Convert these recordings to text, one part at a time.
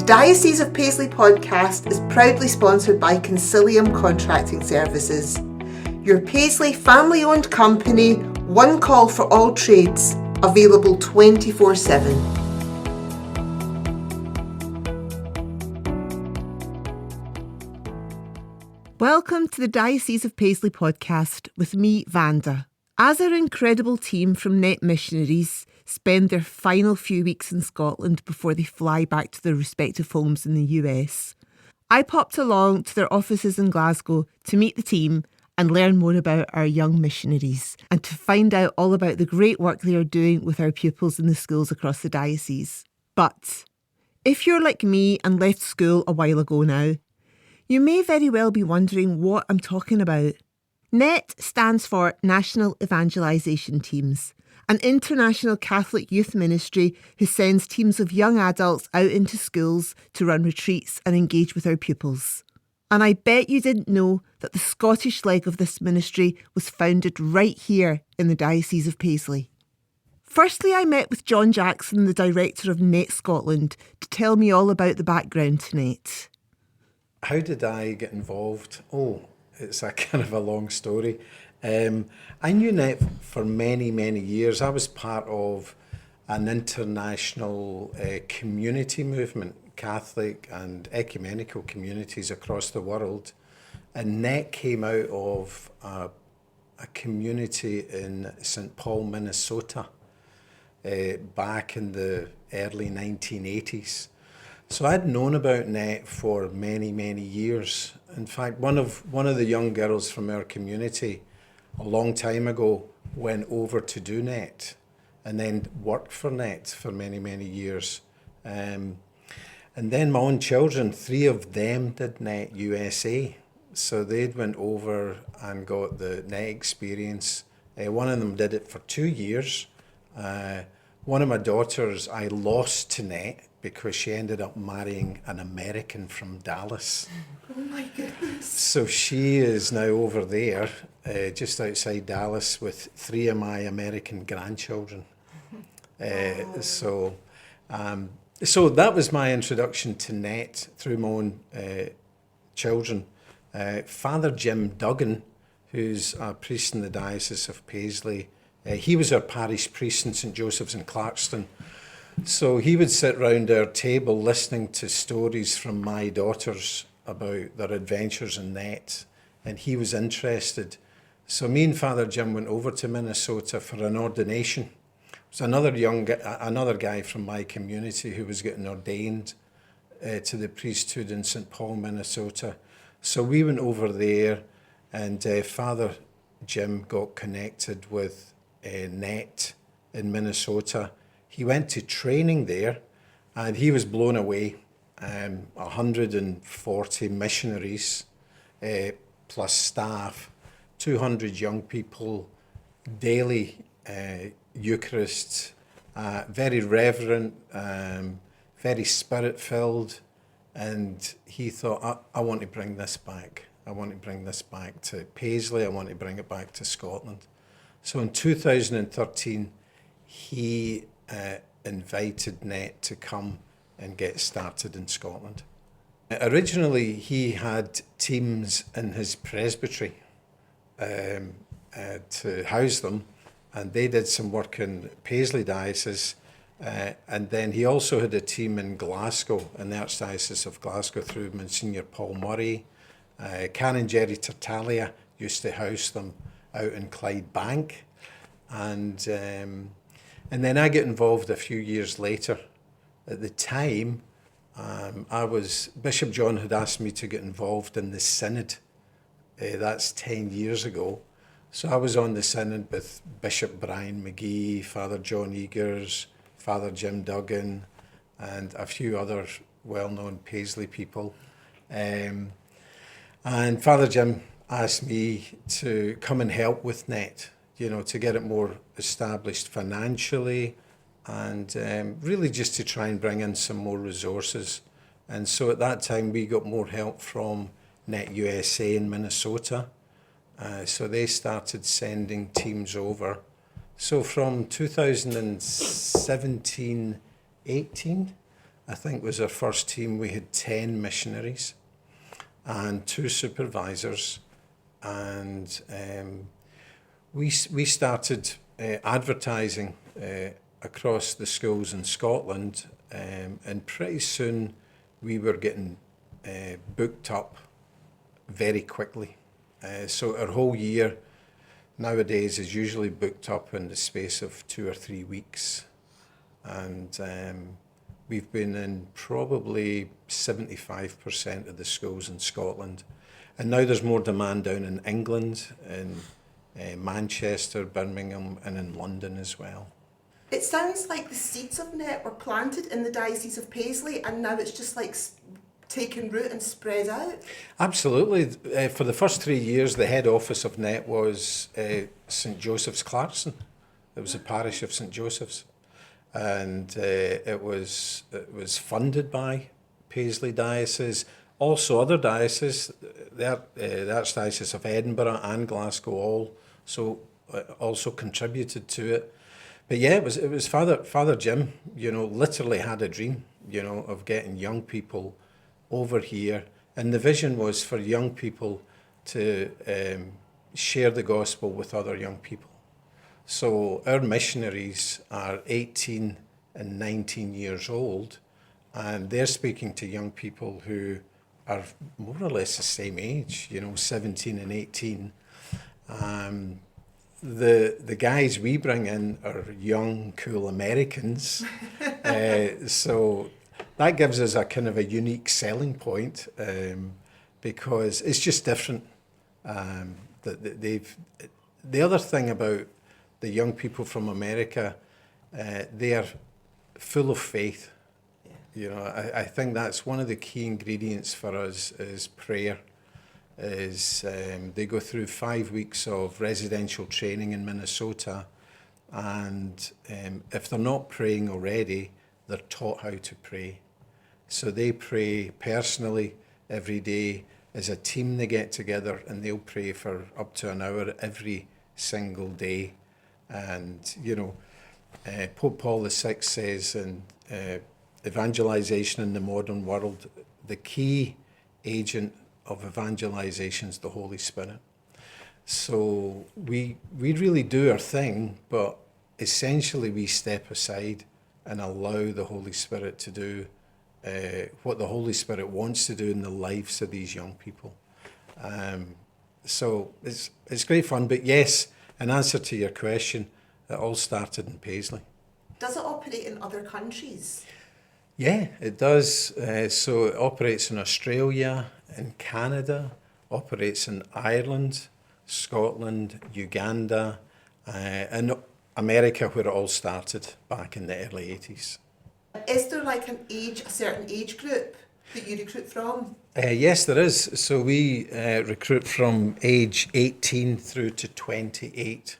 The Diocese of Paisley podcast is proudly sponsored by Concilium Contracting Services, your Paisley family-owned company, one call for all trades, available 24/7. Welcome to the Diocese of Paisley podcast with me, Vanda. As our incredible team from Missionaries spend their final few weeks in Scotland before they fly back to their respective homes in the US, I popped along to their offices in Glasgow to meet the team and learn more about our young missionaries and to find out all about the great work they are doing with our pupils in the schools across the diocese. But if you're like me and left school a while ago now, you may very well be wondering what I'm talking about. NET stands for National Evangelisation Teams, an international Catholic youth ministry who sends teams of young adults out into schools to run retreats and engage with our pupils. And I bet you didn't know that the Scottish leg of this ministry was founded right here in the Diocese of Paisley. Firstly, I met with John Jackson, the director of NET Scotland, to tell me all about the background to NET. How did I get involved? It's a kind of a long story. I knew NET for many, many years. I was part of an international community movement, Catholic and ecumenical communities across the world. And NET came out of a community in St. Paul, Minnesota, back in the early 1980s. So I'd known about NET for many, many years. In fact, one of the young girls from our community a long time ago went over to do NET and then worked for NET for many, many years. And then my own children, 3 of them did NET USA. So they'd went over and got the NET experience. One of them did it for 2 years. One of my daughters I lost to NET because she ended up marrying an American from Dallas. Oh my goodness. So she is now over there, just outside Dallas, with 3 of my American grandchildren. So that was my introduction to NET through my own children. Father Jim Duggan, who's a priest in the Diocese of Paisley, he was our parish priest in St. Joseph's in Clarkston. So he would sit round our table listening to stories from my daughters about their adventures in NET, and he was interested. So me and Father Jim went over to Minnesota for an ordination. It was another guy from my community who was getting ordained to the priesthood in St. Paul, Minnesota. So we went over there, and Father Jim got connected with NET in Minnesota. He went to training there, and he was blown away. 140 missionaries plus staff, 200 young people, daily Eucharist, very reverent, very spirit-filled, and he thought, I want to bring this back. I want to bring this back to Paisley. I want to bring it back to Scotland. So in 2013, he invited NET to come and get started in Scotland. Originally, he had teams in his presbytery to house them, and they did some work in Paisley Diocese, and then he also had a team in Glasgow, in the Archdiocese of Glasgow, through Monsignor Paul Murray. Canon Jerry Tartaglia used to house them out in Clydebank, and then I get involved a few years later. At the time, Bishop John had asked me to get involved in the synod. That's 10 years ago. So I was on the synod with Bishop Brian McGee, Father John Eagers, Father Jim Duggan, and a few other well-known Paisley people. And Father Jim asked me to come and help with NET, to get it more established financially, and really just to try and bring in some more resources. And so at that time we got more help from NET USA in Minnesota. So they started sending teams over. So from 2017, 18, I think was our first team. We had 10 missionaries and 2 supervisors, and we started advertising across the schools in Scotland, and pretty soon we were getting booked up very quickly. So our whole year nowadays is usually booked up in the space of 2 or 3 weeks, and we've been in probably 75% of the schools in Scotland. And now there's more demand down in England, in Manchester, Birmingham, and in London as well. It sounds like the seeds of NET were planted in the Diocese of Paisley and now it's just like taken root and spread out. Absolutely. For the first 3 years, the head office of NET was St Joseph's Clarkson. It was a parish of St Joseph's. And it was funded by Paisley Diocese. Also other dioceses, the Archdiocese of Edinburgh and Glasgow also contributed to it. But yeah, it was Father Jim, literally had a dream, of getting young people over here. And the vision was for young people to share the gospel with other young people. So our missionaries are 18 and 19 years old, and they're speaking to young people who are more or less the same age, 17 and 18. The guys we bring in are young, cool Americans. So that gives us a kind of a unique selling point, because it's just different. The other thing about the young people from America, they are full of faith. I think that's one of the key ingredients for us is prayer. They go through 5 weeks of residential training in Minnesota, and if they're not praying already, they're taught how to pray. So they pray personally every day. As a team, they get together and they'll pray for up to an hour every single day. And, Pope Paul VI says in evangelization in the modern world, the key agent of evangelization is the Holy Spirit. So we really do our thing, but essentially we step aside and allow the Holy Spirit to do what the Holy Spirit wants to do in the lives of these young people. So it's great fun. But yes, in answer to your question, it all started in Paisley. Does it operate in other countries? Yeah, it does. So it operates in Australia, in Canada, operates in Ireland, Scotland, Uganda, and America, where it all started back in the early 80s. Is there like a certain age group that you recruit from? Yes, there is. So we recruit from age 18 through to 28.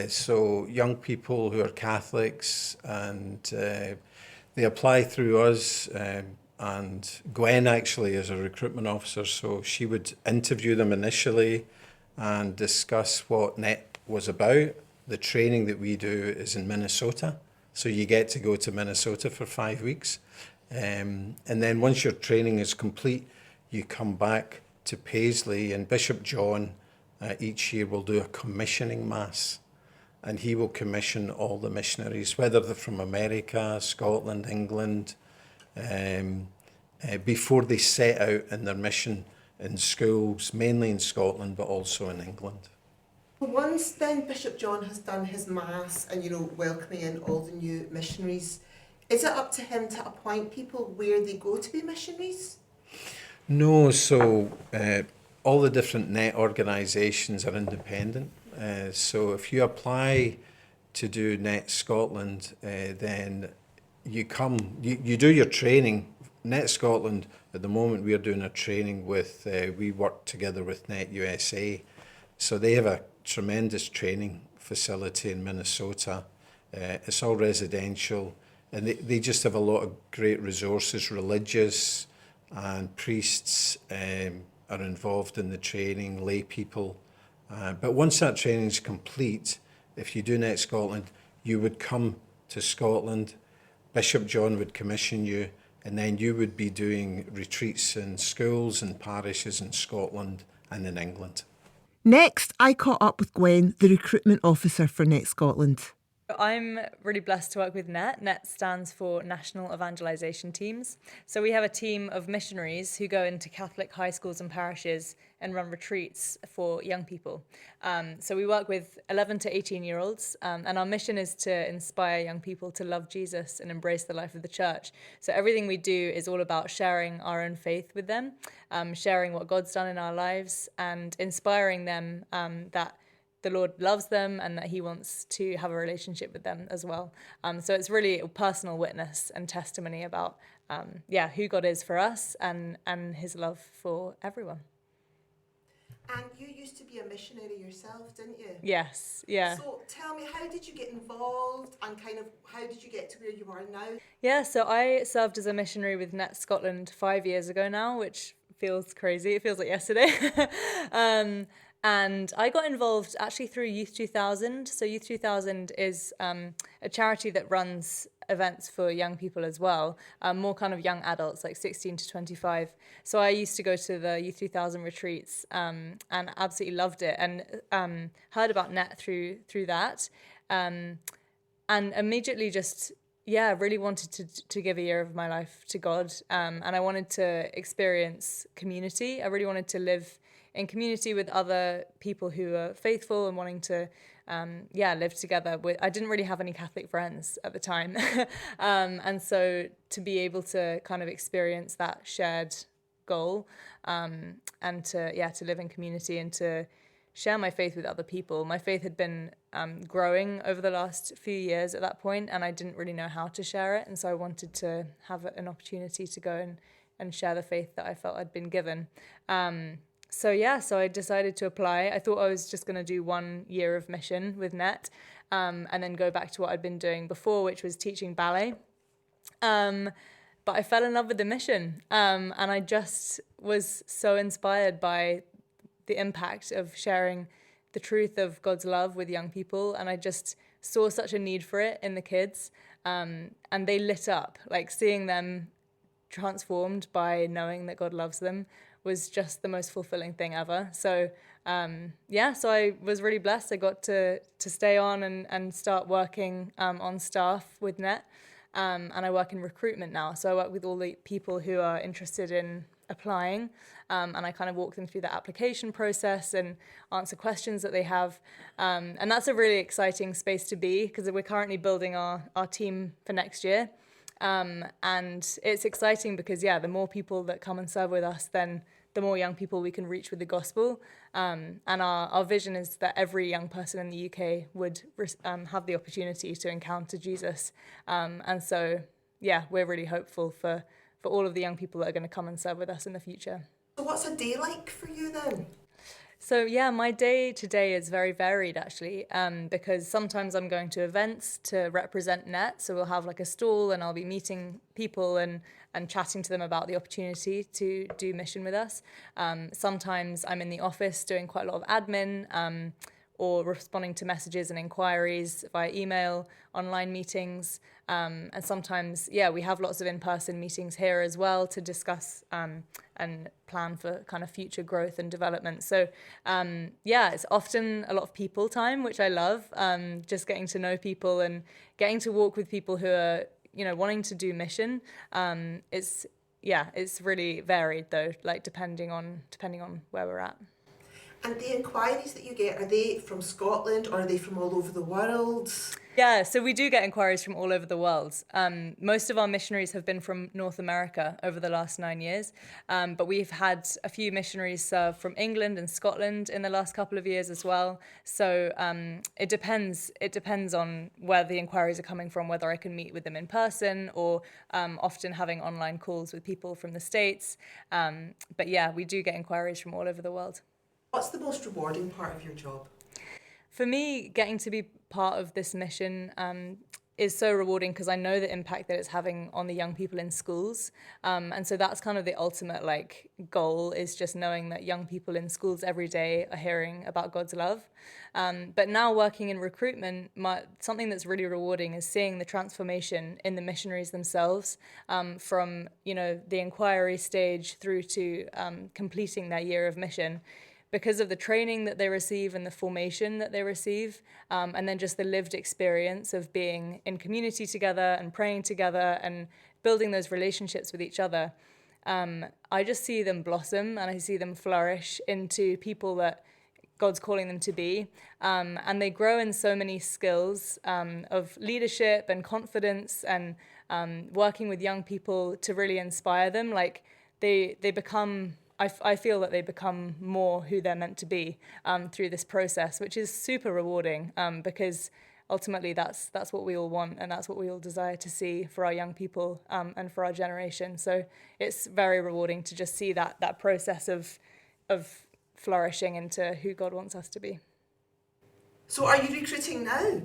So young people who are Catholics, and they apply through us, and Gwen actually is a recruitment officer, so she would interview them initially and discuss what NET was about. The training that we do is in Minnesota, so you get to go to Minnesota for 5 weeks. And then once your training is complete, you come back to Paisley, and Bishop John each year will do a commissioning mass, and he will commission all the missionaries, whether they're from America, Scotland, England, before they set out in their mission in schools, mainly in Scotland, but also in England. Once then Bishop John has done his mass and, welcoming in all the new missionaries, is it up to him to appoint people where they go to be missionaries? No, so all the different NET organisations are independent. So if you apply to do NET Scotland, then you do your training. NET Scotland, at the moment, we're doing a training with, we work together with NET USA. So they have a tremendous training facility in Minnesota. It's all residential, and they just have a lot of great resources. Religious and priests are involved in the training, lay people. But once that training is complete, if you do NET Scotland, you would come to Scotland. Bishop John would commission you, and then you would be doing retreats in schools and parishes in Scotland and in England. Next, I caught up with Gwen, the recruitment officer for Net Scotland. I'm really blessed to work with NET. NET stands for National Evangelisation Teams. So we have a team of missionaries who go into Catholic high schools and parishes and run retreats for young people. So we work with 11 to 18-year-olds, and our mission is to inspire young people to love Jesus and embrace the life of the church. So everything we do is all about sharing our own faith with them, sharing what God's done in our lives, and inspiring them that the Lord loves them and that he wants to have a relationship with them as well. So it's really a personal witness and testimony about who God is for us and his love for everyone. And you used to be a missionary yourself, didn't you? Yes, yeah. So tell me, how did you get involved and kind of how did you get to where you are now? Yeah, so I served as a missionary with Net Scotland 5 years ago now, which feels crazy. It feels like yesterday. And I got involved actually through Youth 2000. So Youth 2000 is a charity that runs events for young people as well, more kind of young adults, like 16 to 25. So I used to go to the Youth 2000 retreats and absolutely loved it, and heard about NET through that, and immediately just really wanted to give a year of my life to God, and I wanted to experience community. I really wanted to live in community with other people who are faithful and wanting to live together. I didn't really have any Catholic friends at the time, and so to be able to kind of experience that shared goal, and to live in community and to share my faith with other people. My faith had been growing over the last few years at that point, and I didn't really know how to share it, and so I wanted to have an opportunity to go and share the faith that I felt I'd been given. So I decided to apply. I thought I was just going to do 1 year of mission with NET, and then go back to what I'd been doing before, which was teaching ballet. But I fell in love with the mission, and I just was so inspired by the impact of sharing the truth of God's love with young people, and I just saw such a need for it in the kids, and they lit up. Like, seeing them transformed by knowing that God loves them was just the most fulfilling thing ever. So so I was really blessed. I got to stay on and start working on staff with NET, and I work in recruitment now. So I work with all the people who are interested in applying, and I kind of walk them through the application process and answer questions that they have, and that's a really exciting space to be, because we're currently building our team for next year. And it's exciting because, the more people that come and serve with us, then the more young people we can reach with the gospel. And our vision is that every young person in the UK would have the opportunity to encounter Jesus. And so, we're really hopeful for all of the young people that are going to come and serve with us in the future. So what's a day like for you then? So my day to day is very varied actually, because sometimes I'm going to events to represent NET. So we'll have like a stall and I'll be meeting people and chatting to them about the opportunity to do mission with us. Sometimes I'm in the office doing quite a lot of admin, or responding to messages and inquiries via email, online meetings. And sometimes, we have lots of in-person meetings here as well to discuss and plan for kind of future growth and development. So, it's often a lot of people time, which I love, just getting to know people and getting to walk with people who are, wanting to do mission. It's really varied though, like depending on where we're at. And the inquiries that you get, are they from Scotland or are they from all over the world? Yeah, so we do get inquiries from all over the world. Most of our missionaries have been from North America over the last 9 years, but we've had a few missionaries serve from England and Scotland in the last couple of years as well. So it depends on where the inquiries are coming from, whether I can meet with them in person or often having online calls with people from the States. But we do get inquiries from all over the world. What's the most rewarding part of your job? For me, getting to be part of this mission is so rewarding because I know the impact that it's having on the young people in schools. And so that's kind of the ultimate like goal, is just knowing that young people in schools every day are hearing about God's love. But now working in recruitment, something that's really rewarding is seeing the transformation in the missionaries themselves, from, the inquiry stage through to completing their year of mission, because of the training that they receive and the formation that they receive, and then just the lived experience of being in community together and praying together and building those relationships with each other. I just see them blossom and I see them flourish into people that God's calling them to be. And they grow in so many skills of leadership and confidence and working with young people to really inspire them. Like they become... I feel that they become more who they're meant to be through this process, which is super rewarding, because ultimately that's what we all want, and that's what we all desire to see for our young people and for our generation. So it's very rewarding to just see that process of flourishing into who God wants us to be. So are you recruiting now?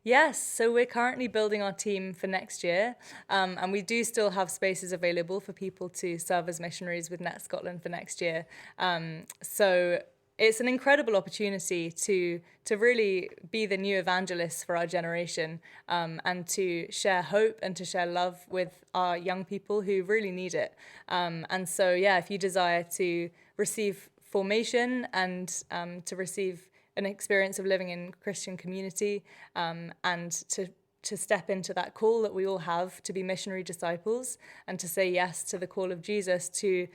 Yes, so we're currently building our team for next year, and we do still have spaces available for people to serve as missionaries with Net Scotland for next year. So it's an incredible opportunity to really be the new evangelists for our generation, and to share hope and to share love with our young people who really need it. And so, if you desire to receive formation and to receive an experience of living in Christian community, and to step into that call that we all have to be missionary disciples and to say yes to the call of Jesus to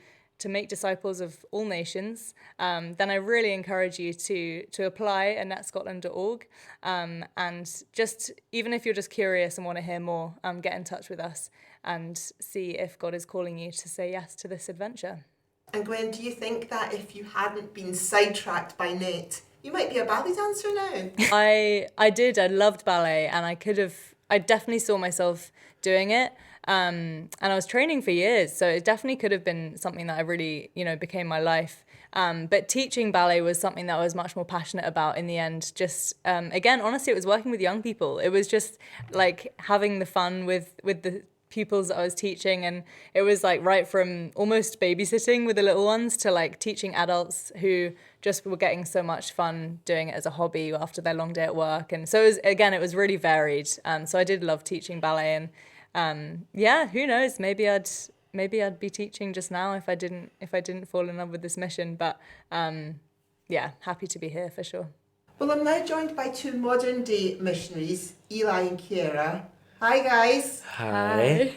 make disciples of all nations, then I really encourage you to apply at netscotland.org, and just, even if you're just curious and want to hear more, get in touch with us and see if God is calling you to say yes to this adventure. And Gwen, do you think that if you hadn't been sidetracked by Net, you might be a ballet dancer now? I did. I loved ballet, and I definitely saw myself doing it. And I was training for years, so it definitely could have been something that I really, became my life. But teaching ballet was something that I was much more passionate about in the end. Just, again, honestly, it was working with young people. It was just like having the fun with the pupils that I was teaching, and it was like right from almost babysitting with the little ones to like teaching adults who just were getting so much fun doing it as a hobby after their long day at work. And so it was really varied. So I did love teaching ballet, and who knows, maybe I'd be teaching just now if I didn't fall in love with this mission. But happy to be here for sure. Well, I'm now joined by two modern day missionaries, Eli and Kiera. Hi guys. Hi.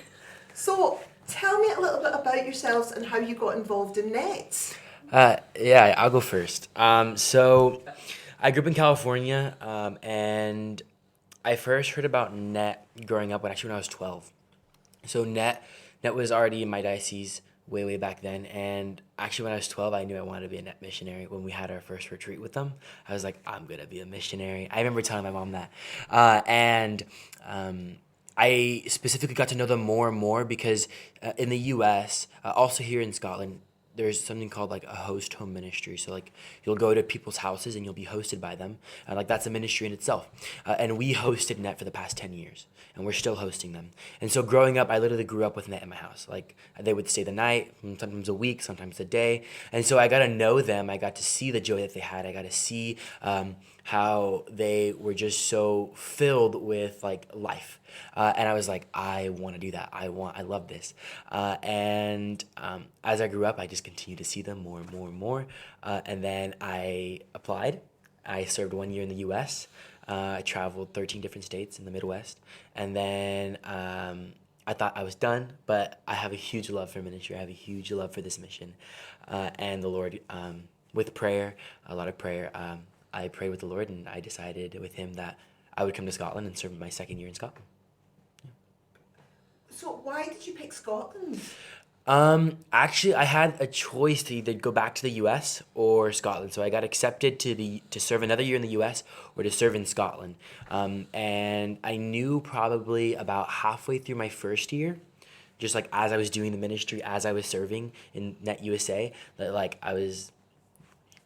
So tell me a little bit about yourselves and how you got involved in Net. I'll go first. So I grew up in California, and I first heard about Net growing up when I was 12. So Net was already in my diocese way back then, and actually when I was 12, I knew I wanted to be a Net missionary. When we had our first retreat with them, I was like, I'm gonna be a missionary. I remember telling my mom that, and I specifically got to know them more and more because in the U.S., also here in Scotland, there's something called like a host home ministry. So like you'll go to people's houses and you'll be hosted by them. Like that's a ministry in itself. And we hosted Net for the past 10 years and we're still hosting them. And so growing up, I literally grew up with Net in my house. Like they would stay the night, sometimes a week, sometimes a day. And so I got to know them. I got to see the joy that they had. I got to see how they were just so filled with like life. And I was like, I want to do that. I love this. And as I grew up, I just continued to see them more and more and more. And then I applied. I served 1 year in the U.S. I traveled 13 different states in the Midwest. And then I thought I was done, but I have a huge love for ministry. I have a huge love for this mission. And the Lord, with prayer, a lot of prayer, I prayed with the Lord, and I decided with him that I would come to Scotland and serve my second year in Scotland. So why did you pick Scotland? Actually, I had a choice to either go back to the U.S. or Scotland. So I got accepted to serve another year in the U.S. or to serve in Scotland. And I knew probably about halfway through my first year, just like as I was doing the ministry, as I was serving in Net USA, that like I was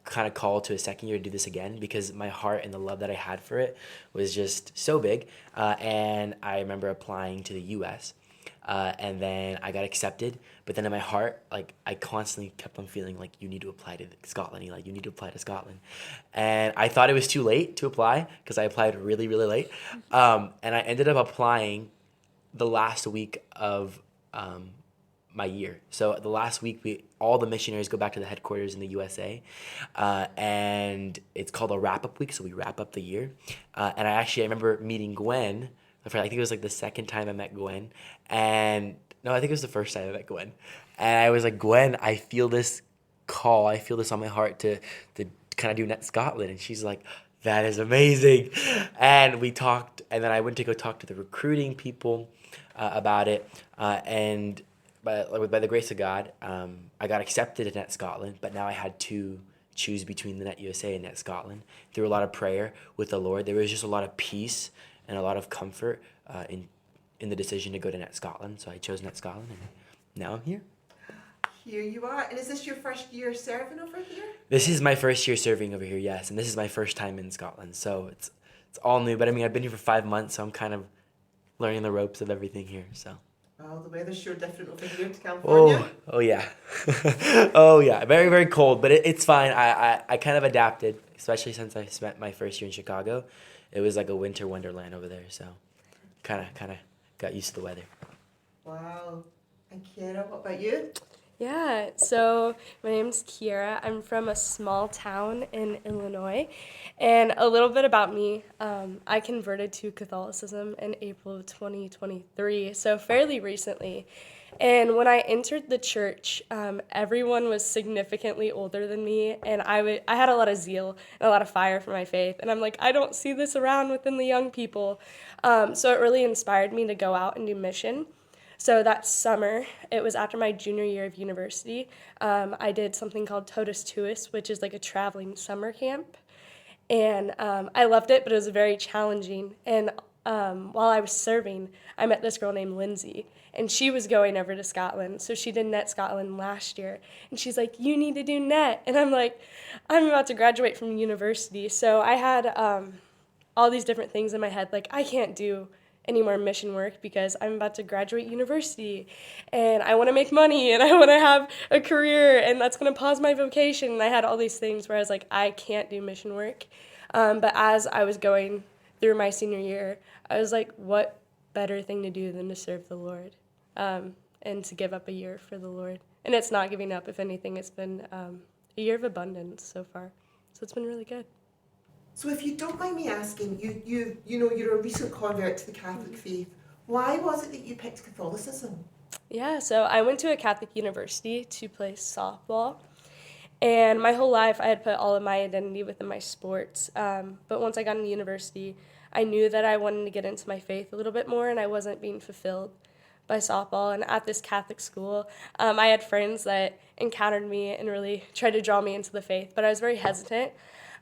kind of called to a second year to do this again because my heart and the love that I had for it was just so big. And I remember applying to the U.S. And then I got accepted, but then in my heart, like I constantly kept on feeling like you need to apply to Scotland, like you need to apply to Scotland, and I thought it was too late to apply because I applied really really late, and I ended up applying the last week of my year. So the last week, all the missionaries go back to the headquarters in the USA, and it's called a wrap-up week. So we wrap up the year, and I remember meeting Gwen. I think it was like the second time I met Gwen, and no, I think it was the first time I met Gwen, and I was like, Gwen, I feel this call. I feel this on my heart to kind of do Net Scotland, and she's like, that is amazing, and we talked, and then I went to go talk to the recruiting people about it, and by the grace of God, I got accepted at Net Scotland, but now I had to choose between the Net USA and Net Scotland. Through a lot of prayer with the Lord, there was just a lot of peace and a lot of comfort in the decision to go to Net Scotland. So I chose Net Scotland, and now I'm here. Here you are. And is this your first year serving over here? This is my first year serving over here, yes, and this is my first time in Scotland. So it's all new, but I mean, I've been here for 5 months, so I'm kind of learning the ropes of everything here, so. Well, the weather's sure different over here to California. Oh yeah. Oh yeah, very, very cold, but it's fine. I kind of adapted, especially since I spent my first year in Chicago. It was like a winter wonderland over there, so kind of got used to the weather. Wow. And Kiera, what about you? Yeah, so my name's Kiera. I'm from a small town in Illinois. And a little bit about me, I converted to Catholicism in April of 2023, so fairly recently. And when I entered the church, everyone was significantly older than me, and I had a lot of zeal and a lot of fire for my faith. And I'm like, I don't see this around within the young people. So it really inspired me to go out and do mission. So that summer, it was after my junior year of university, I did something called Totus Tuus, which is like a traveling summer camp. And I loved it, but it was very challenging. And while I was serving, I met this girl named Lindsay, and she was going over to Scotland. So she did Net Scotland last year. And she's like, you need to do Net. And I'm like, I'm about to graduate from university. So I had all these different things in my head, like I can't do any more mission work because I'm about to graduate university and I want to make money and I want to have a career and that's going to pause my vocation. And I had all these things where I was like, I can't do mission work. But as I was going through my senior year, I was like, what better thing to do than to serve the Lord and to give up a year for the Lord. And it's not giving up. If anything, it's been a year of abundance so far. So it's been really good. So if you don't mind me asking, you know, you're a recent convert to the Catholic faith. Why was it that you picked Catholicism? Yeah, so I went to a Catholic university to play softball. And my whole life, I had put all of my identity within my sports. But once I got into university, I knew that I wanted to get into my faith a little bit more, and I wasn't being fulfilled by softball. And at this Catholic school, I had friends that encountered me and really tried to draw me into the faith, but I was very hesitant.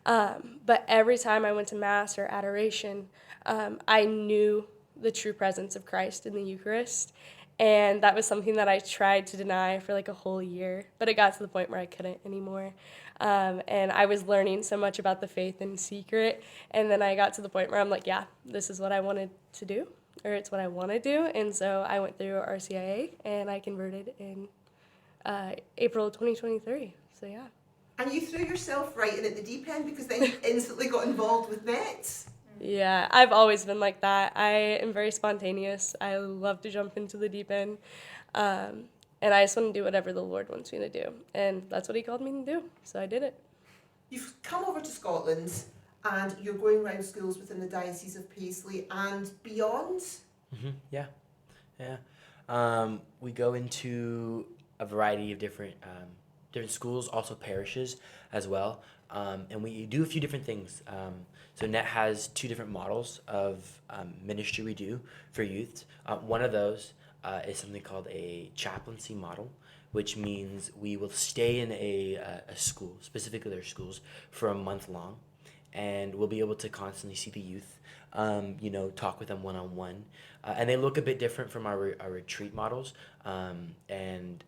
But every time I went to Mass or adoration, I knew the true presence of Christ in the Eucharist. And that was something that I tried to deny for like a whole year, but it got to the point where I couldn't anymore. And I was learning so much about the faith in secret. And then I got to the point where I'm like, yeah, this is what I wanted to do, or it's what I want to do. And so I went through RCIA and I converted in April 2023. So yeah. And you threw yourself right in at the deep end because then you instantly got involved with nets. Yeah, I've always been like that. I am very spontaneous. I love to jump into the deep end. And I just want to do whatever the Lord wants me to do. And that's what he called me to do. So I did it. You've come over to Scotland and you're going around schools within the Diocese of Paisley and beyond. Mm-hmm. Yeah. We go into a variety of different schools, also parishes as well. And we do a few different things. So NET has two different models of ministry we do for youth. One of those is something called a chaplaincy model, which means we will stay in a school, specifically their schools, for a month long. And we'll be able to constantly see the youth, talk with them one-on-one. And they look a bit different from our retreat models. And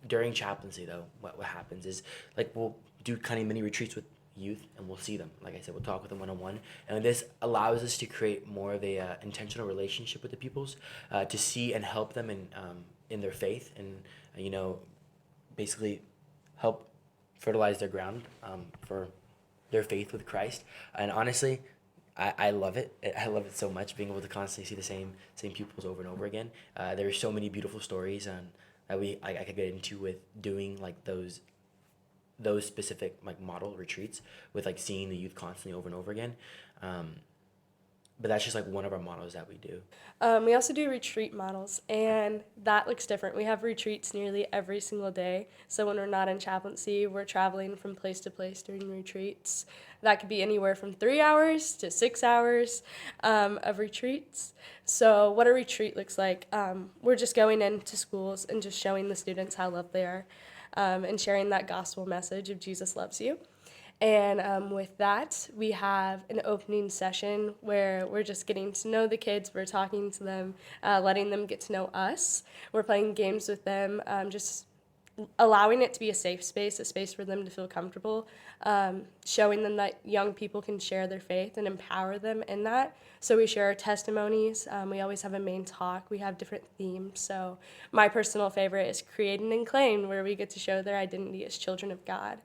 during chaplaincy, though, what happens is, like, we'll do kind of mini retreats with youth, and we'll see them. Like I said, we'll talk with them one-on-one, and this allows us to create more of a intentional relationship with the pupils, to see and help them in their faith, and basically help fertilize their ground for their faith with Christ. And honestly, I love it. I love it so much, being able to constantly see the same pupils over and over again. There are so many beautiful stories that I could get into with doing like those specific like model retreats, with like seeing the youth constantly over and over again. But that's just like one of our models that we do. We also do retreat models, and that looks different. We have retreats nearly every single day. So when we're not in chaplaincy, we're traveling from place to place during retreats. That could be anywhere from 3 hours to 6 hours of retreats. So what a retreat looks like, we're just going into schools and just showing the students how loved they are, and sharing that gospel message of Jesus loves you. And with that, we have an opening session where we're just getting to know the kids. We're talking to them, letting them get to know us. We're playing games with them, just allowing it to be a safe space, a space for them to feel comfortable, showing them that young people can share their faith and empower them in that. So we share our testimonies. We always have a main talk. We have different themes. So my personal favorite is Created and Claimed, where we get to show their identity as children of God.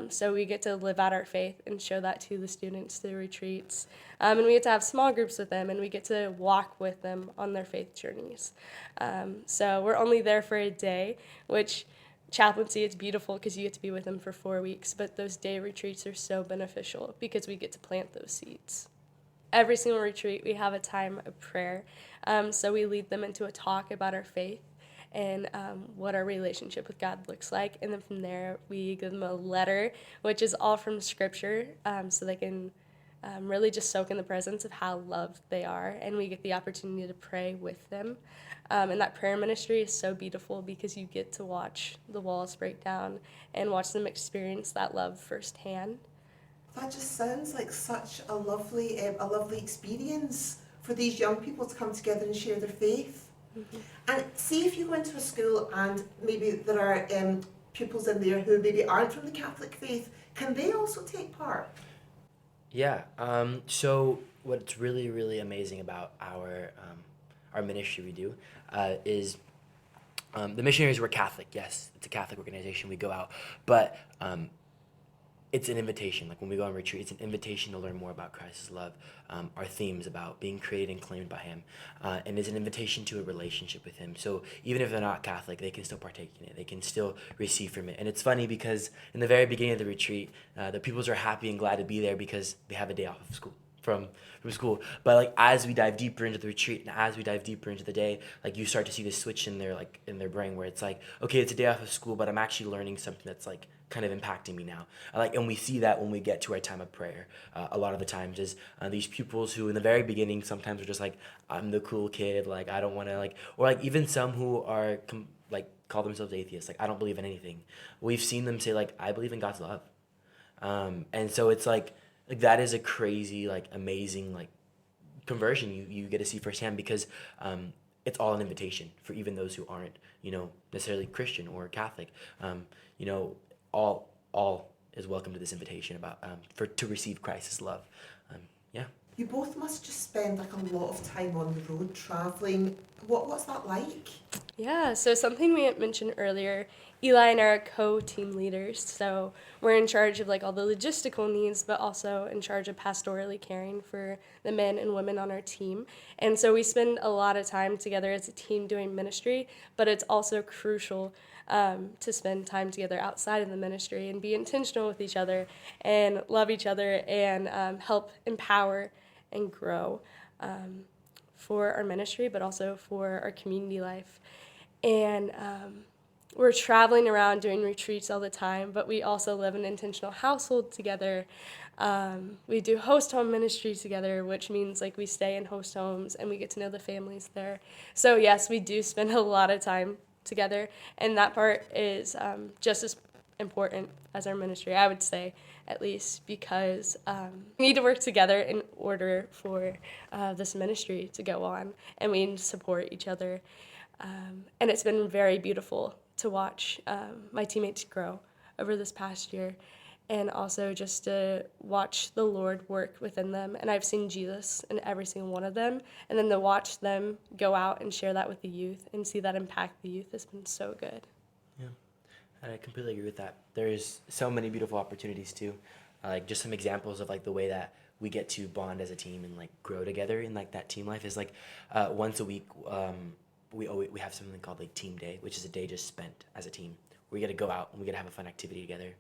So we get to live out our faith and show that to the students through retreats. And we get to have small groups with them, and we get to walk with them on their faith journeys. So we're only there for a day, which chaplaincy, it's beautiful because you get to be with them for 4 weeks, but those day retreats are so beneficial because we get to plant those seeds. Every single retreat, we have a time of prayer. So we lead them into a talk about our faith and what our relationship with God looks like. And then from there, we give them a letter, which is all from Scripture, so they can really just soak in the presence of how loved they are. And we get the opportunity to pray with them. And that prayer ministry is so beautiful because you get to watch the walls break down and watch them experience that love firsthand. That just sounds like such a lovely experience for these young people to come together and share their faith. Mm-hmm. And see, if you go into a school and maybe there are pupils in there who maybe aren't from the Catholic faith, can they also take part? Yeah. So what's really, really amazing about our ministry we do is the Missionaries were Catholic. Yes, it's a Catholic organization. We go out, but it's an invitation. Like when we go on retreat, it's an invitation to learn more about Christ's love. Our theme is about being created and claimed by Him, and it's an invitation to a relationship with Him. So even if they're not Catholic, they can still partake in it. They can still receive from it. And it's funny because in the very beginning of the retreat, the pupils are happy and glad to be there because they have a day off of school. From school. But like as we dive deeper into the retreat and as we dive deeper into the day, like you start to see this switch in their brain where it's like, okay, it's a day off of school, but I'm actually learning something that's like kind of impacting me now. And we see that when we get to our time of prayer. A lot of the times is these pupils who in the very beginning sometimes are just like, I'm the cool kid, like I don't want to like, or like even some who are call themselves atheists, like I don't believe in anything. We've seen them say like, I believe in God's love. And so it's like that is a crazy, like amazing, like conversion you get to see firsthand because it's all an invitation for even those who aren't, necessarily Christian or Catholic. All is welcome to this invitation about to receive Christ's love. Yeah. You both must just spend like a lot of time on the road traveling. What's that like? Yeah, so something we mentioned earlier, Eli and I are co-team leaders, so we're in charge of like all the logistical needs, but also in charge of pastorally caring for the men and women on our team. And so we spend a lot of time together as a team doing ministry, but it's also crucial to spend time together outside of the ministry and be intentional with each other and love each other and help empower and grow for our ministry, but also for our community life. And we're traveling around doing retreats all the time, but we also live in an intentional household together. We do host home ministry together, which means like we stay in host homes and we get to know the families there. So yes, we do spend a lot of time together, and that part is just as important as our ministry, I would say, at least, because we need to work together in order for this ministry to go on, and we need to support each other. And it's been very beautiful to watch my teammates grow over this past year, and also just to watch the Lord work within them. And I've seen Jesus in every single one of them. And then to watch them go out and share that with the youth and see that impact the youth has been so good. Yeah, I completely agree with that. There's so many beautiful opportunities too. Like just some examples of like the way that we get to bond as a team and like grow together in like that team life is like once a week we have something called like team day, which is a day just spent as a team. We get to go out and we get to have a fun activity together.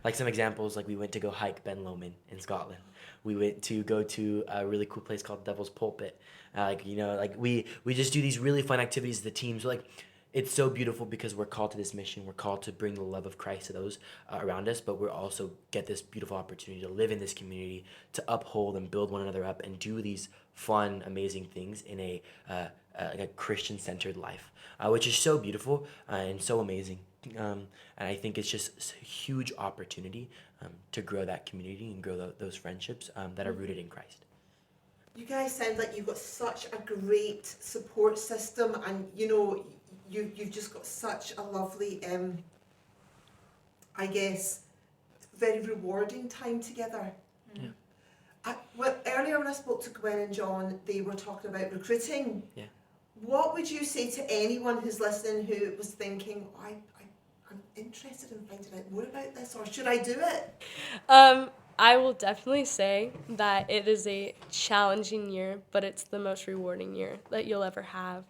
Like some examples, like we went to go hike Ben Lomond in Scotland. We went to go to a really cool place called Devil's Pulpit. We just do these really fun activities as the team. So like, it's so beautiful because we're called to this mission. We're called to bring the love of Christ to those around us, but we're also get this beautiful opportunity to live in this community, to uphold and build one another up and do these fun, amazing things in like a Christian-centered life, which is so beautiful and so amazing. And I think it's just a huge opportunity to grow that community and grow those friendships that are rooted in Christ. You guys sound like you've got such a great support system, and you know, you've just got such a lovely, I guess, very rewarding time together. Yeah. Well, earlier when I spoke to Gwen and John, they were talking about recruiting. Yeah. What would you say to anyone who's listening who was thinking, I'm interested in finding out more about this, or should I do it? I will definitely say that it is a challenging year, but it's the most rewarding year that you'll ever have.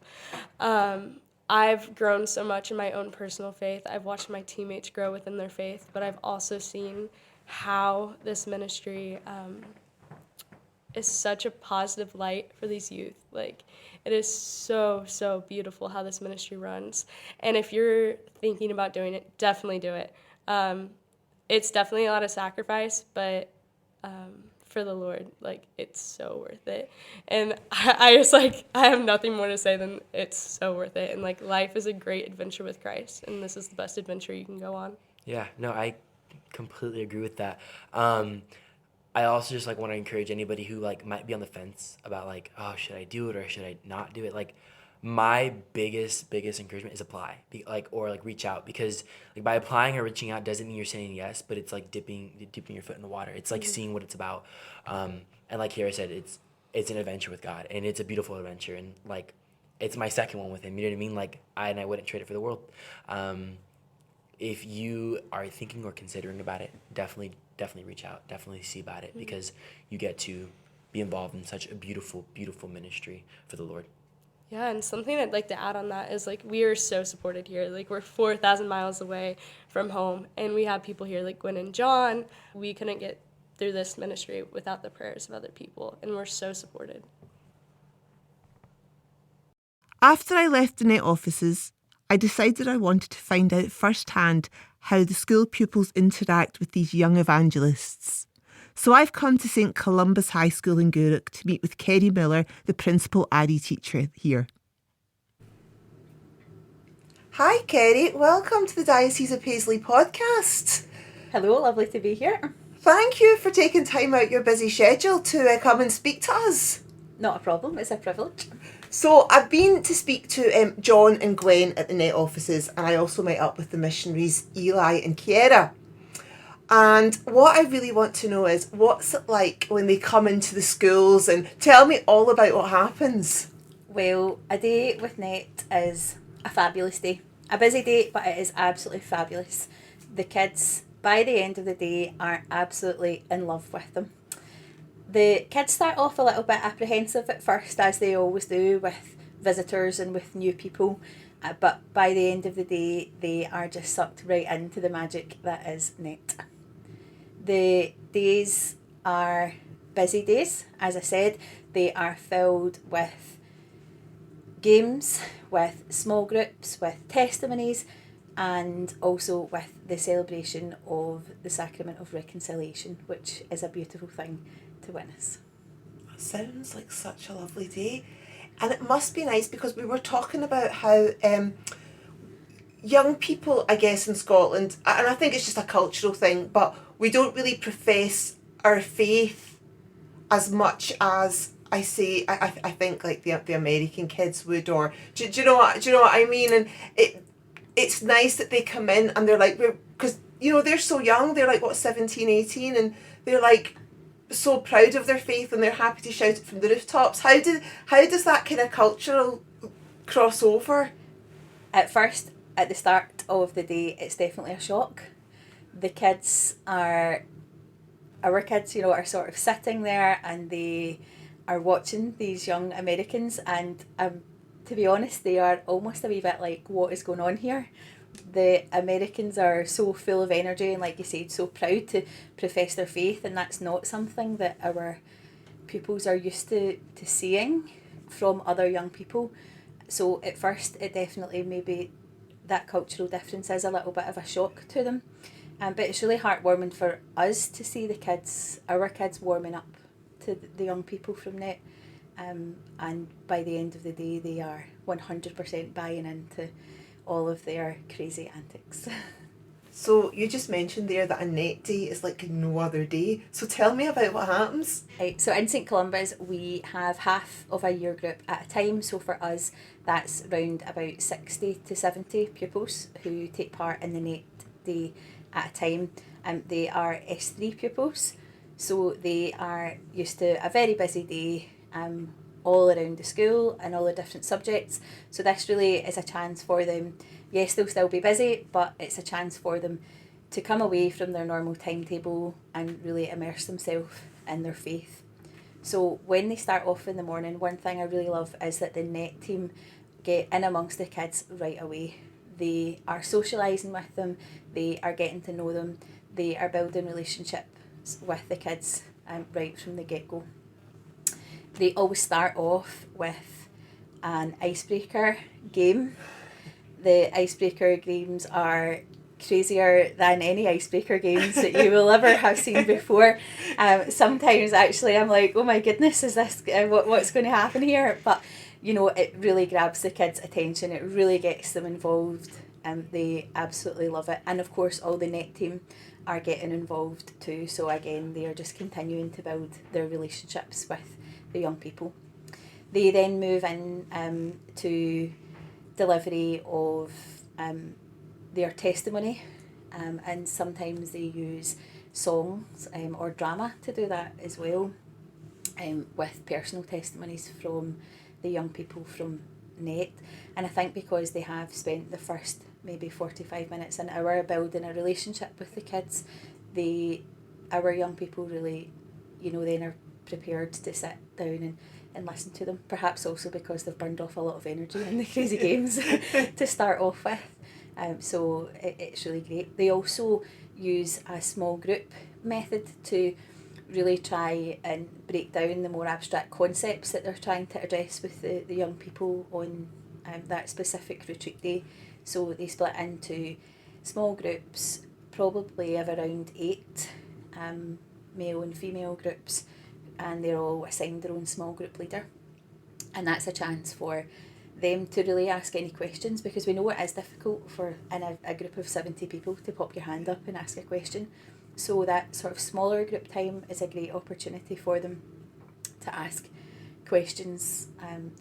I've grown so much in my own personal faith. I've watched my teammates grow within their faith, but I've also seen how this ministry is such a positive light for these youth. Like, it is so, so beautiful how this ministry runs. And if you're thinking about doing it, definitely do it. It's definitely a lot of sacrifice, but for the Lord, like, it's so worth it. And I just, like, I have nothing more to say than it's so worth it. And, like, life is a great adventure with Christ, and this is the best adventure you can go on. Yeah, no, I completely agree with that. I also just like want to encourage anybody who like might be on the fence about like, oh, should I do it or should I not do it? Like, my biggest encouragement is apply, or reach out, because like by applying or reaching out doesn't mean you're saying yes, but it's like dipping your foot in the water. It's like seeing what it's about. And like Kiara said, it's an adventure with God, and it's a beautiful adventure, and like it's my second one with Him. You know what I mean? Like I wouldn't trade it for the world. If you are thinking or considering about it, definitely reach out. Definitely see about it, because you get to be involved in such a beautiful ministry for the Lord. Yeah, and something I'd like to add on that is, like, we are so supported here. Like, we're 4,000 miles away from home, and we have people here like Gwen and John. We couldn't get through this ministry without the prayers of other people, and we're so supported. After I left the Net offices, I decided I wanted to find out firsthand how the school pupils interact with these young evangelists. So I've come to St Columba's High School in Gourock to meet with Kerry Miller, the principal ADI teacher here. Hi Kerry, welcome to the Diocese of Paisley podcast. Hello, lovely to be here. Thank you for taking time out your busy schedule to come and speak to us. Not a problem, it's a privilege. So I've been to speak to John and Gwen at the Net offices, and I also met up with the missionaries Eli and Kiara. And what I really want to know is, what's it like when they come into the schools, and tell me all about what happens. Well, a day with Net is a fabulous day. A busy day, but it is absolutely fabulous. The kids, by the end of the day, are absolutely in love with them. The kids start off a little bit apprehensive at first, as they always do with visitors and with new people. But by the end of the day, they are just sucked right into the magic that is Net. The days are busy days, as I said. They are filled with games, with small groups, with testimonies, and also with the celebration of the Sacrament of Reconciliation, which is a beautiful thing to witness. Sounds like such a lovely day. And it must be nice, because we were talking about how young people, I guess, in Scotland, and I think it's just a cultural thing, but we don't really profess our faith as much as I think like the American kids would, or do you know what I mean? And it's nice that they come in and they're like, because, you know, they're so young, they're like, what, 17, 18, and they're like so proud of their faith and they're happy to shout it from the rooftops. How does that kind of cultural crossover? At first, at the start of the day, it's definitely a shock. The kids are, our kids, you know, are sort of sitting there and they are watching these young Americans, and to be honest, they are almost a wee bit like, what is going on here? The Americans are so full of energy and, like you said, so proud to profess their faith, and that's not something that our pupils are used to seeing from other young people. So at first, it definitely, maybe that cultural difference is a little bit of a shock to them. But it's really heartwarming for us to see the kids, our kids, warming up to the young people from NET. And by the end of the day, they are 100% buying into all of their crazy antics. So you just mentioned there that a net day is like no other day. So tell me about what happens. Right, so in St Columba's, we have half of a year group at a time. So for us, that's around about 60 to 70 pupils who take part in the net day at a time. They are S3 pupils, so they are used to a very busy day all around the school and all the different subjects. So this really is a chance for them. Yes, they'll still be busy, but it's a chance for them to come away from their normal timetable and really immerse themselves in their faith. So when they start off in the morning, one thing I really love is that the net team get in amongst the kids right away. They are socialising with them, they are getting to know them, they are building relationships with the kids right from the get-go. They always start off with an icebreaker game. The icebreaker games are crazier than any icebreaker games that you will ever have seen before. Sometimes actually I'm like, oh my goodness, is this what's going to happen here? But you know, it really grabs the kids' attention, it really gets them involved, and they absolutely love it. And of course all the net team are getting involved too, so again they are just continuing to build their relationships with the young people. They then move in to delivery of their testimony, and sometimes they use songs or drama to do that as well, with personal testimonies from the young people from NET. And I think because they have spent the first maybe 45 minutes an hour building a relationship with the kids, our young people really, you know, then are prepared to sit down and listen to them, perhaps also because they've burned off a lot of energy in the crazy games to start off with. So it's really great. They also use a small group method to really try and break down the more abstract concepts that they're trying to address with the young people on that specific retreat day. So they split into small groups, probably of around 8 male and female groups, and they're all assigned their own small group leader. And that's a chance for them to really ask any questions, because we know it is difficult for in a group of 70 people to pop your hand up and ask a question. So that sort of smaller group time is a great opportunity for them to ask questions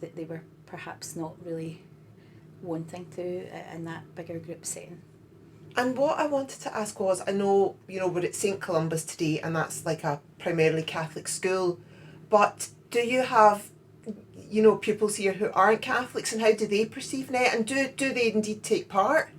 that they were perhaps not really wanting to in that bigger group setting. And what I wanted to ask was, I know, you know, we're at St Columba's today and that's like a primarily Catholic school, but do you have, you know, pupils here who aren't Catholics, and how do they perceive NET, and do they indeed take part?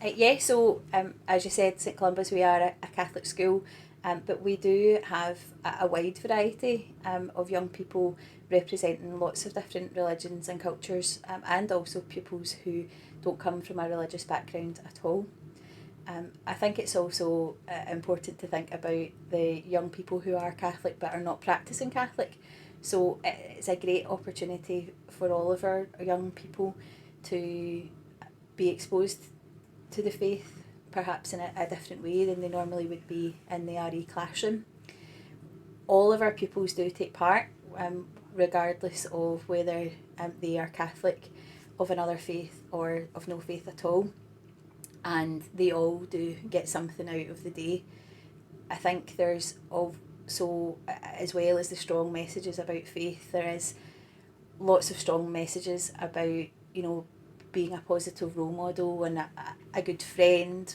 Yeah, so as you said, St Columba's, we are a Catholic school, but we do have a wide variety of young people representing lots of different religions and cultures, and also pupils who don't come from a religious background at all. I think it's also important to think about the young people who are Catholic but are not practising Catholic. So it's a great opportunity for all of our young people to be exposed to the faith, perhaps in a different way than they normally would be in the RE classroom. All of our pupils do take part, regardless of whether they are Catholic, of another faith, or of no faith at all. And they all do get something out of the day. I think there's also, as well as the strong messages about faith, there is lots of strong messages about, you know, being a positive role model and a good friend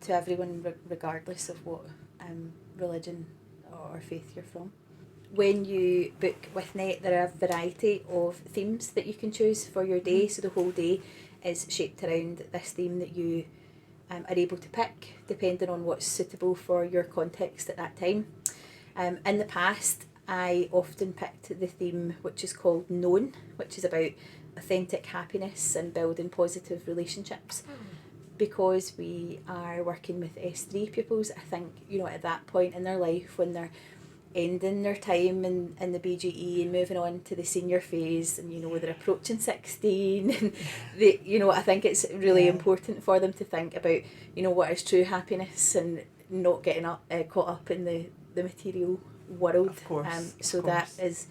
to everyone, regardless of what religion or faith you're from. When you book with Net, there are a variety of themes that you can choose for your day. So the whole day is shaped around this theme that you are able to pick depending on what's suitable for your context at that time. In the past, I often picked the theme which is called Known, which is about authentic happiness and building positive relationships. Because we are working with S3 pupils, I think, at that point in their life when they're ending their time in the BGE and moving on to the senior phase, and they're approaching 16, and I think it's really important for them to think about what is true happiness and not getting caught up in the material world. Of course. That is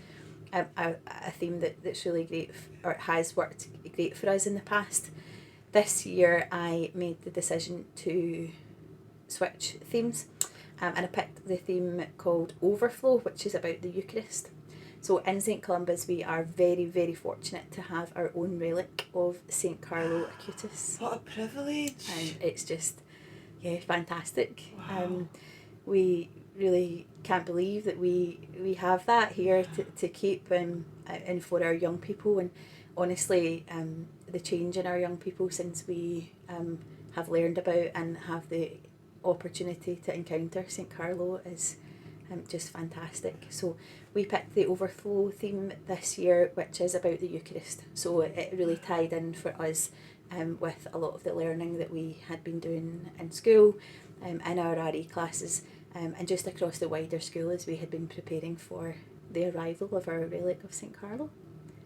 a theme that's really great, or has worked great for us in the past. This year I made the decision to switch themes, and I picked the theme called Overflow, which is about the Eucharist. So in St Columba's we are very, very fortunate to have our own relic of St Carlo Acutis. What a privilege. And it's just, fantastic. Wow. We really can't believe that we have that here to keep and for our young people. And honestly, the change in our young people since we have learned about and have the opportunity to encounter St Carlo is just fantastic. So we picked the Overflow theme this year, which is about the Eucharist. So it really tied in for us with a lot of the learning that we had been doing in school, in our RE classes, and just across the wider school as we had been preparing for the arrival of our relic of St Carlo.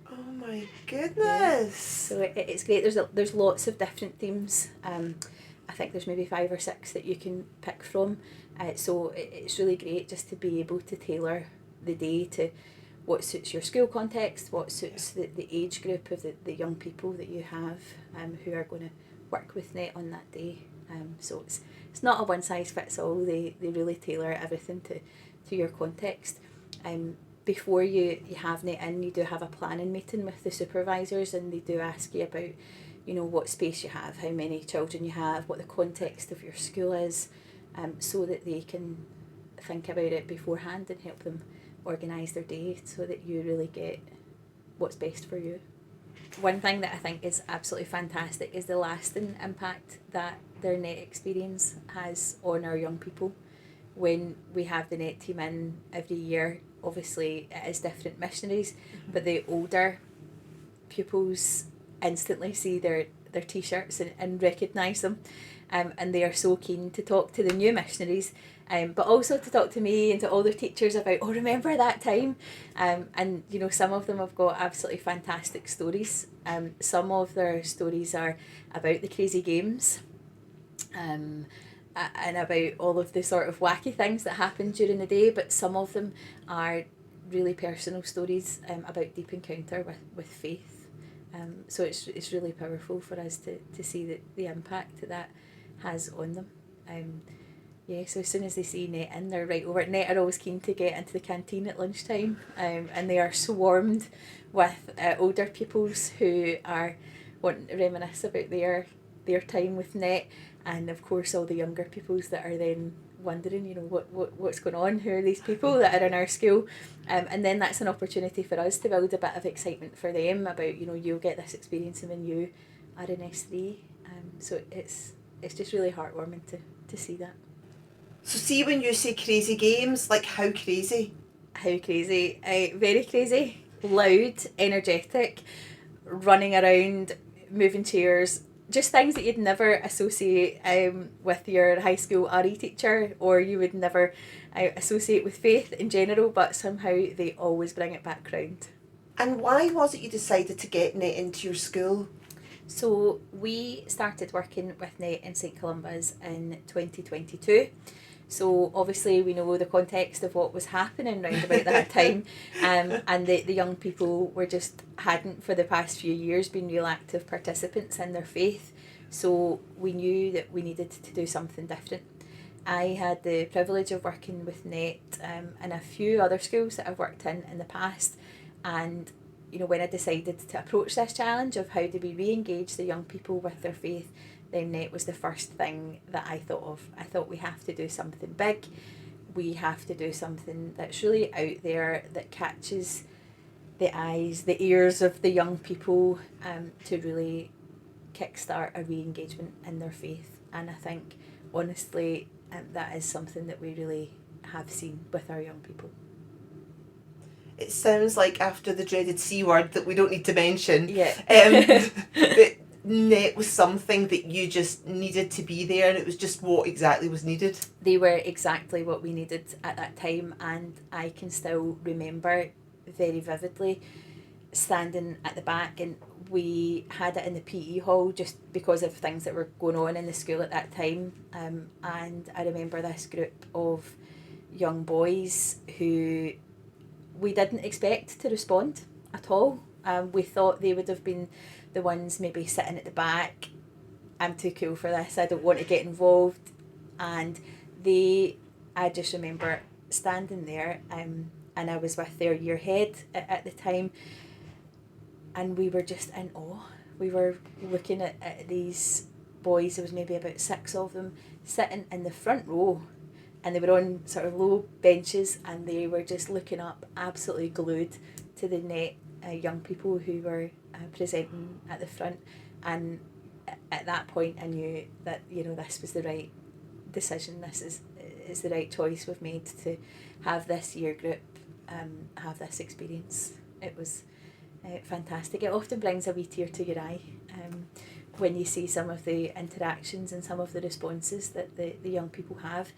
Oh my goodness. So it's great. There's lots of different themes. I think there's maybe 5 or 6 that you can pick from. So it's really great just to be able to tailor the day to what suits your school context, what suits the age group of the young people that you have who are going to work with Net on that day. So it's not a one size fits all. They really tailor everything to your context. Before you have Net in, you do have a planning meeting with the supervisors, and they do ask you about what space you have, how many children you have, what the context of your school is, so that they can think about it beforehand and help them organise their day so that you really get what's best for you. One thing that I think is absolutely fantastic is the lasting impact that their Net experience has on our young people. When we have the Net team in every year, obviously it is different missionaries, but the older pupils instantly see their t-shirts and recognise them, and they are so keen to talk to the new missionaries, but also to talk to me and to all their teachers about, remember that time, and some of them have got absolutely fantastic stories. Some of their stories are about the crazy games, and about all of the sort of wacky things that happen during the day, but some of them are really personal stories about deep encounter with faith. So it's really powerful for us to see the impact that has on them. So as soon as they see Net in, they're right over it. Net are always keen to get into the canteen at lunchtime, and they are swarmed with older pupils who are wanting to reminisce about their time with Net, and of course all the younger pupils that are then wondering, what's going on, who are these people that are in our school, and then that's an opportunity for us to build a bit of excitement for them about, you'll get this experience when you are in S3, so it's just really heartwarming to see that. So see, when you say crazy games, like how crazy? How crazy? Very crazy, loud, energetic, running around, moving chairs, just things that you'd never associate with your high school RE teacher, or you would never associate with faith in general, but somehow they always bring it back round. And why was it you decided to get Net into your school? So we started working with Net in St Columba's in 2022. So obviously we know the context of what was happening round about that time, and the young people hadn't for the past few years been real active participants in their faith. So we knew that we needed to do something different. I had the privilege of working with Net in a few other schools that I've worked in the past, and when I decided to approach this challenge of how do we re-engage the young people with their faith, then NET was the first thing that I thought of. I thought we have to do something big. We have to do something that's really out there, that catches the eyes, the ears of the young people, to really kickstart a re-engagement in their faith. And I think, honestly, that is something that we really have seen with our young people. It sounds like, after the dreaded C word that we don't need to mention, Yeah. that NET was something that you just needed to be there, and it was just what exactly was needed. They were exactly what we needed at that time, and I can still remember very vividly standing at the back, and we had it in the PE hall just because of things that were going on in the school at that time, and I remember this group of young boys who we didn't expect to respond at all. We thought they would have been the ones maybe sitting at the back. I'm too cool for this, I don't want to get involved. And I just remember standing there, and I was with their year head at the time, and we were just in awe. We were looking at these boys, there was maybe about 6 of them, sitting in the front row, and they were on sort of low benches, and they were just looking up, absolutely glued to the NET young people who were presenting at the front. And at that point I knew that this was the right decision. This is the right choice we've made to have this year group have this experience. It was fantastic. It often brings a wee tear to your eye when you see some of the interactions and some of the responses that the young people have.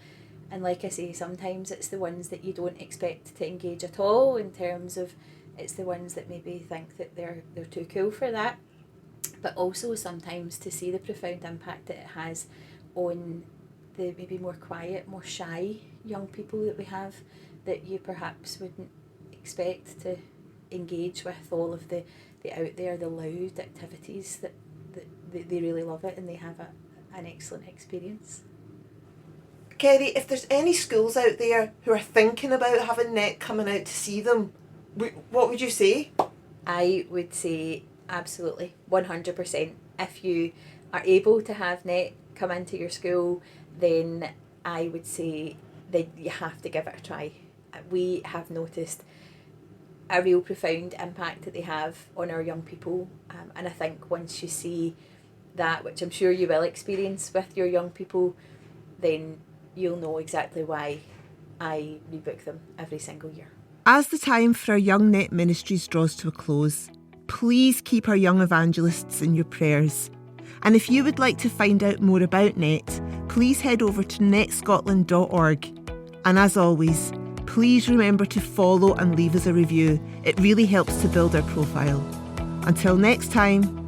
And like I say, sometimes it's the ones that you don't expect to engage at all, in terms of it's the ones that maybe think that they're too cool for that. But also sometimes to see the profound impact that it has on the maybe more quiet, more shy young people that we have, that you perhaps wouldn't expect to engage with all of the out there, the loud activities, that they really love it, and they have an excellent experience. Kerry, if there's any schools out there who are thinking about having NET coming out to see them, what would you say? I would say absolutely, 100%. If you are able to have NET come into your school, then I would say that you have to give it a try. We have noticed a real profound impact that they have on our young people, and I think once you see that, which I'm sure you will experience with your young people, then you'll know exactly why I rebook them every single year. As the time for our Young NET Ministries draws to a close, please keep our young evangelists in your prayers. And if you would like to find out more about NET, please head over to netscotland.org. And as always, please remember to follow and leave us a review. It really helps to build our profile. Until next time.